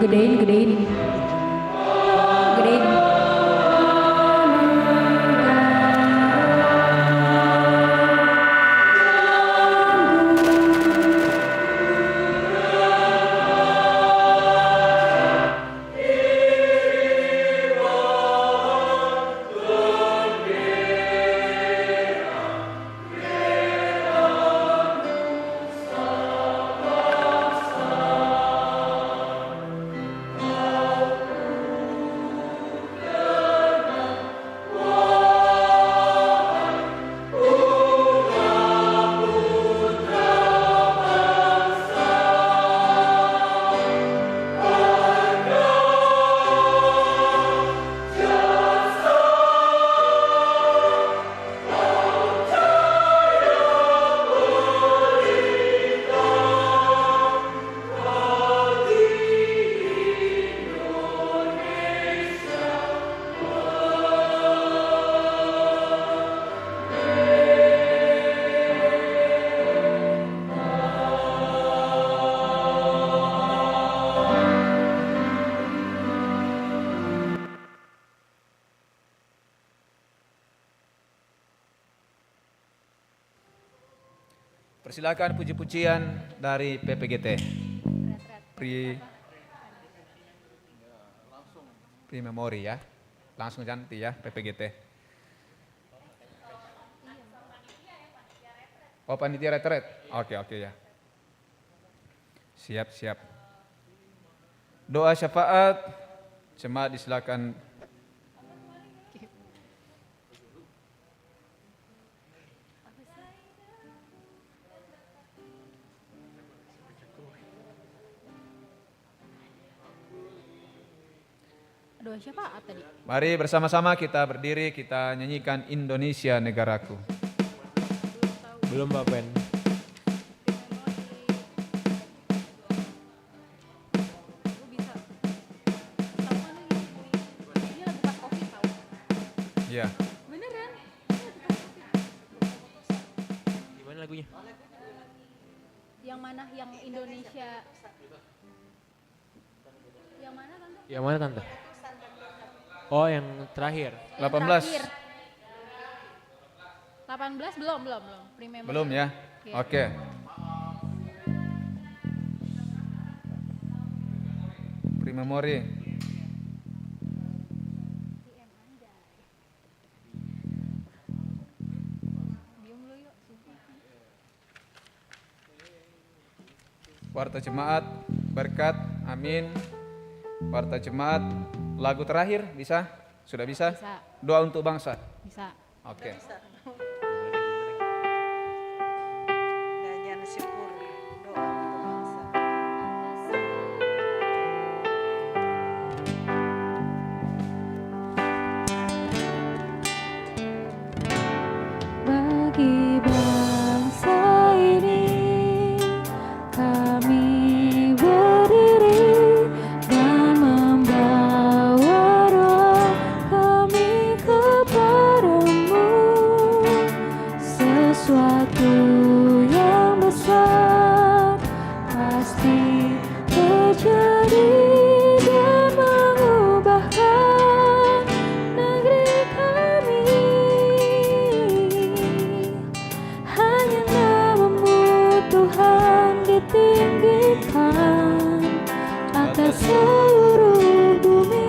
Gedein, gedein. Gedein. Persilakan puji-pujian dari PPGT. Pri Memori ya. Langsung ganti ya PPGT. Oh panitia retret. Oke ya. Siap. Doa syafaat. Jemaat disilakan. Doa syafaat tadi. Mari bersama-sama kita berdiri, kita nyanyikan Indonesia Negaraku. Belum Mbak Pen. Iya. Beneran? Gimana lagunya? Yang mana? Yang Indonesia. Yang mana tante? Yang mana tante? Oh yang terakhir. 18. 18 belum. Pre-memory. Belum ya? Oke. Pri Memori. Warta jemaat, berkat, amin. Warta jemaat, lagu terakhir bisa? Sudah bisa? Bisa. Doa untuk bangsa. Bisa. Oke. Nyanyian syukur doa untuk bangsa. Bagi bangsa ini kami berdiri dan membawa doa kami kepadamu. Sesuatu yang besar pasti terjadi dan mengubahkan negeri kami. Hanya namamu Tuhan ditinggikan atas seluruh bumi.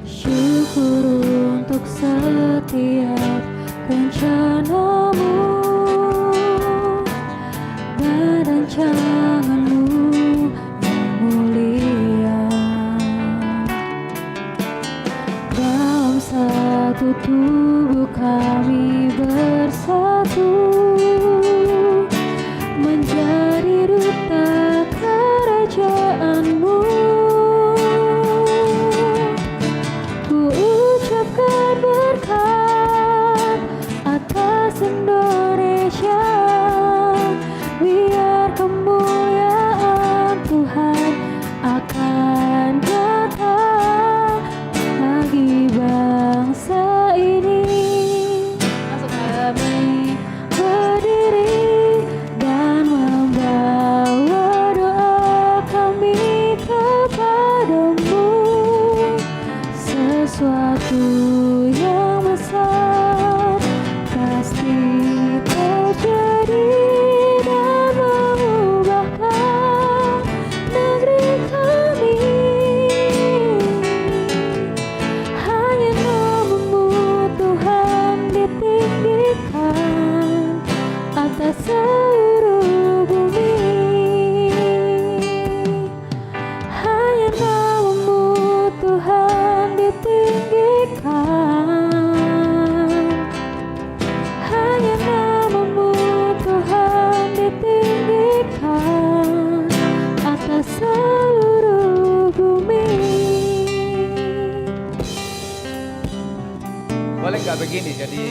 Syukur untuk setiap rencanamu dan rancanganmu yang mulia. Dalam satu tubuh kami bersatu menjadi duta kerajaanmu. Ku ucapkan berkat atas Indonesia, biar kemuliaan Tuhan akan datang bagi bangsa ini. Masuk kami begini, jadi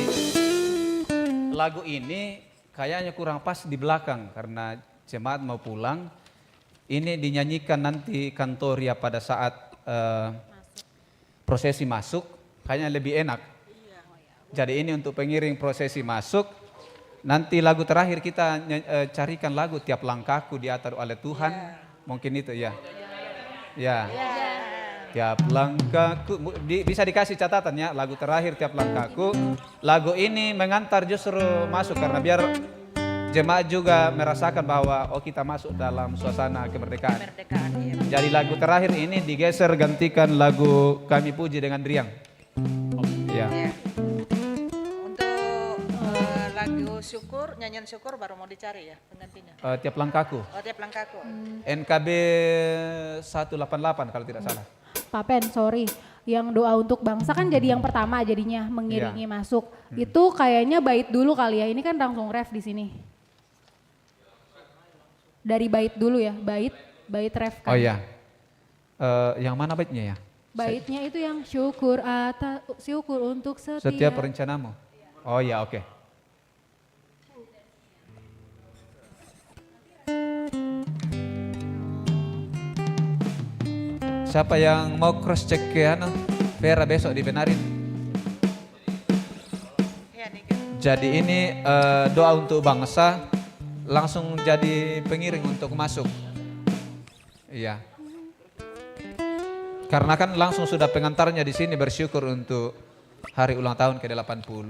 lagu ini kayaknya kurang pas di belakang karena jemaat mau pulang. Ini dinyanyikan nanti kantoria pada saat prosesi masuk, kayaknya lebih enak. Jadi ini untuk pengiring prosesi masuk. Nanti lagu terakhir kita carikan lagu Tiap Langkahku Diatur oleh Tuhan. Mungkin itu ya. Ya. Tiap langkahku, bisa dikasih catatan ya, lagu terakhir Tiap Langkahku. Lagu ini mengantar justru masuk karena biar jemaat juga merasakan bahwa kita masuk dalam suasana kemerdekaan. Jadi lagu terakhir ini digeser gantikan lagu Kami Puji dengan Riang. Ya. Untuk lagu syukur, nyanyian syukur baru mau dicari ya penggantinya. Tiap Langkahku. Tiap langkahku. NKB 188 kalau tidak salah. Pak Pen, sorry. Yang doa untuk bangsa kan jadi yang pertama jadinya mengiringi masuk. Itu kayaknya bait dulu kali ya. Ini kan langsung ref di sini. Dari bait dulu ya, bait ref kan. Oh iya. Yang mana baitnya ya? Baitnya itu yang syukur untuk Setiap rencanamu. Oh iya, oke. Siapa yang mau cross check ke Vera besok dibenarin. Jadi ini doa untuk bangsa langsung jadi pengiring untuk masuk. Iya. Karena kan langsung sudah pengantarnya di sini bersyukur untuk hari ulang tahun ke-80.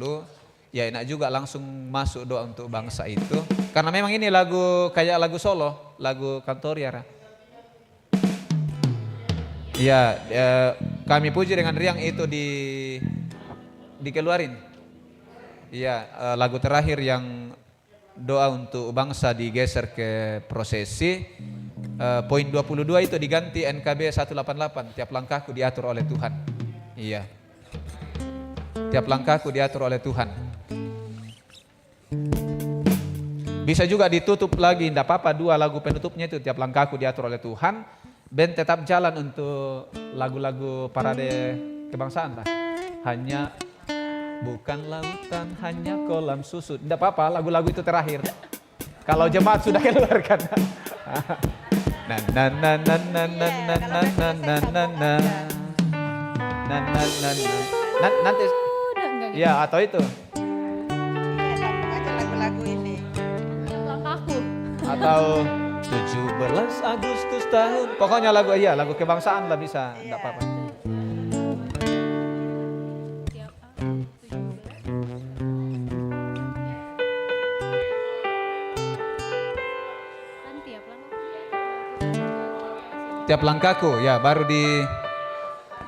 Ya enak juga langsung masuk doa untuk bangsa itu. Karena memang ini lagu kayak lagu solo, lagu kantoria. Ya, Kami Puji dengan Riang itu dikeluarin. Iya, lagu terakhir yang doa untuk bangsa digeser ke prosesi. Poin 22 itu diganti NKB 188, Tiap Langkahku Diatur oleh Tuhan. Iya. Tiap langkahku diatur oleh Tuhan. Bisa juga ditutup lagi, tidak apa-apa, 2 lagu penutupnya itu Tiap Langkahku Diatur oleh Tuhan. Band tetap jalan untuk lagu-lagu parade kebangsaan lah. Hanya bukan lautan, hanya kolam susu. Tidak apa-apa, lagu-lagu itu terakhir. Kalau jemaat sudah keluarkan. Nanti ya atau itu. Aja lagu-lagu ini. Langkahku. Atau 17 Agustus tahun. Pokoknya lagu lagu kebangsaan lah bisa, enggak apa-apa. Tiap langkahku ya baru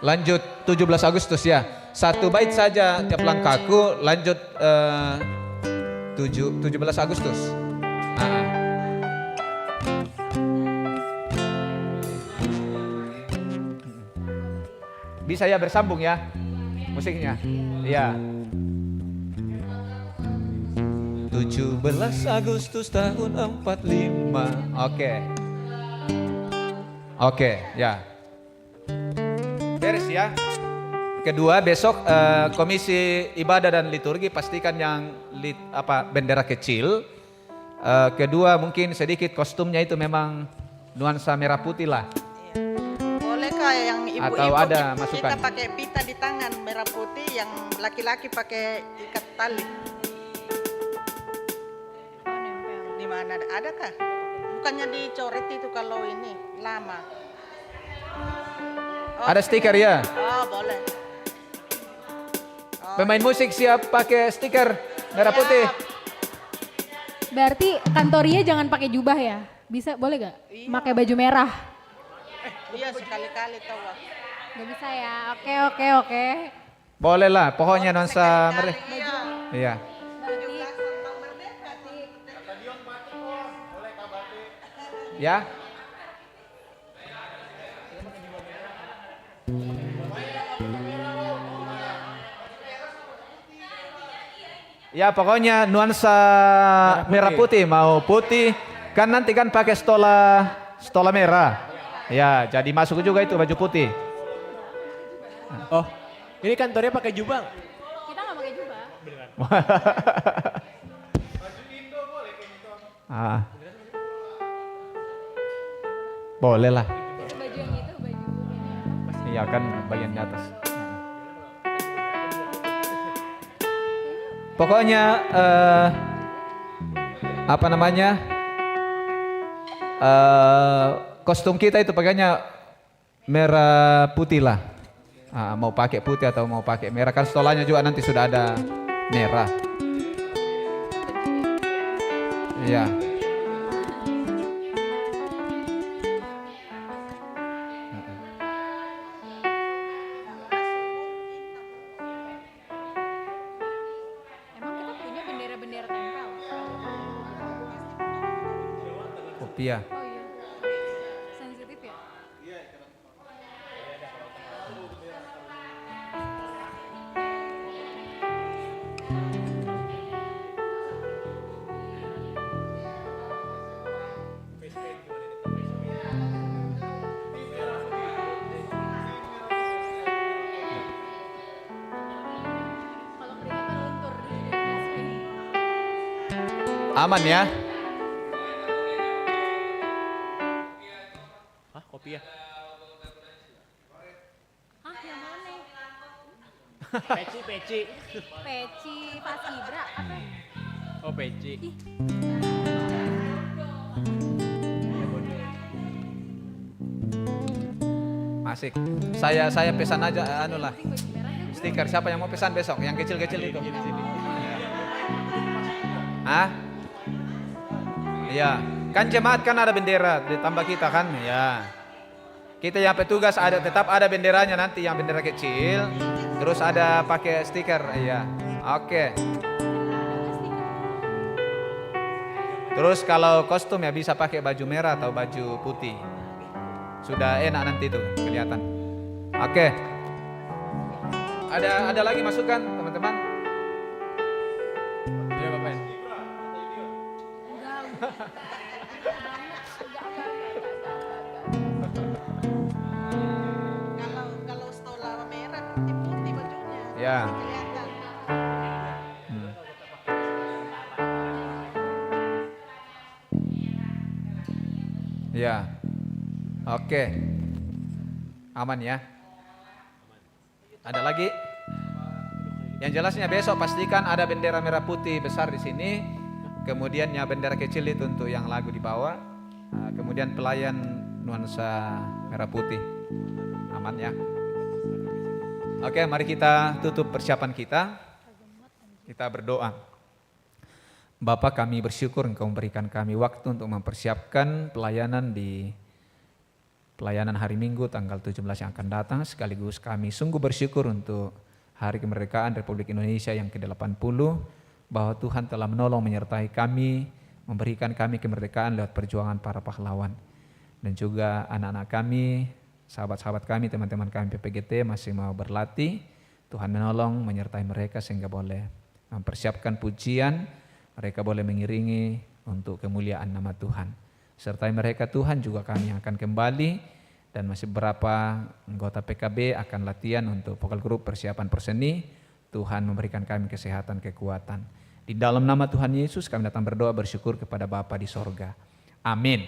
lanjut 17 Agustus ya. 1 bait saja Tiap Langkahku lanjut 17 Agustus. Bisa ya bersambung ya musiknya. Ya. 17 Agustus tahun 45. Oke, ya. Beres ya. Kedua besok komisi ibadah dan liturgi pastikan yang bendera kecil. Kedua mungkin sedikit kostumnya itu memang nuansa merah putih lah. Boleh kah yang ibu-ibu atau ada masukan? Kita pakai pita di tangan merah putih, yang laki-laki pakai ikat tali. Di mana adakah? Bukannya dicoret itu kalau ini lama. Ada stiker ya? Oh boleh. Pemain musik siap pakai stiker merah putih. Berarti kantoria jangan pakai jubah ya? Bisa, boleh gak? Pakai baju merah. Iya sekali-kali tahu. Gak bisa ya? Oke. Boleh lah, pokoknya nuansa merah. Iya. Ya. Ya pokoknya nuansa merah putih mau putih kan nanti kan pakai stola merah. Ya jadi masuk juga itu baju putih. Oh ini kantornya pakai jubah? Kita gak pakai jubah. Ah. Boleh lah. Itu baju yang itu, baju ini. Iya kan bagian di atas. Pokoknya apa namanya? Kostum kita itu pakainya merah putih lah. Mau pakai putih atau mau pakai merah, kan stolanya juga nanti sudah ada merah. Iya. Emang kita punya bendera-bendera tempel? Kopiah. Oh iya. Sensitif ya? Kalau keringetan luntur di sini. Aman ya? Hah, kopi ya? Ah, yang mana? Peci, peci. Peci Pas Ibra apa? Oh, peci. Ih. Asik. Saya pesan aja anu lah. Baju merah kan? Stiker siapa yang mau pesan besok? Yang kecil-kecil itu. Hah? Iya. Kan jemaat kan ada bendera ditambah kita kan? Ya. Kita yang petugas tetap ada benderanya nanti yang bendera kecil. Terus ada pakai stiker. Iya. Oke. Terus kalau kostum ya bisa pakai baju merah atau baju putih. Sudah enak nanti tuh kelihatan. Oke. Ada lagi masukan teman-teman? Iya, Bapak. Kalau stola merah putih bajunya. Ya. Kelihatan. Ya. Oke. Aman ya. Ada lagi? Yang jelasnya besok pastikan ada bendera merah putih besar di sini. Kemudian yang bendera kecil itu untuk yang lagu di bawah. Kemudian pelayan nuansa merah putih. Aman ya. Oke, mari kita tutup persiapan kita. Kita berdoa. Bapa, kami bersyukur Engkau memberikan kami waktu untuk mempersiapkan pelayanan di pelayanan hari Minggu tanggal 17 yang akan datang. Sekaligus kami sungguh bersyukur untuk Hari Kemerdekaan Republik Indonesia yang ke-80, bahwa Tuhan telah menolong menyertai kami, memberikan kami kemerdekaan lewat perjuangan para pahlawan. Dan juga anak-anak kami, sahabat-sahabat kami, teman-teman kami PPGT masih mau berlatih. Tuhan menolong menyertai mereka sehingga boleh mempersiapkan pujian, mereka boleh mengiringi untuk kemuliaan nama Tuhan. Sertai mereka Tuhan juga kami akan kembali. Dan masih beberapa anggota PKB akan latihan untuk vokal grup persiapan perseni. Tuhan memberikan kami kesehatan, kekuatan. Di dalam nama Tuhan Yesus kami datang berdoa bersyukur kepada Bapa di sorga. Amin.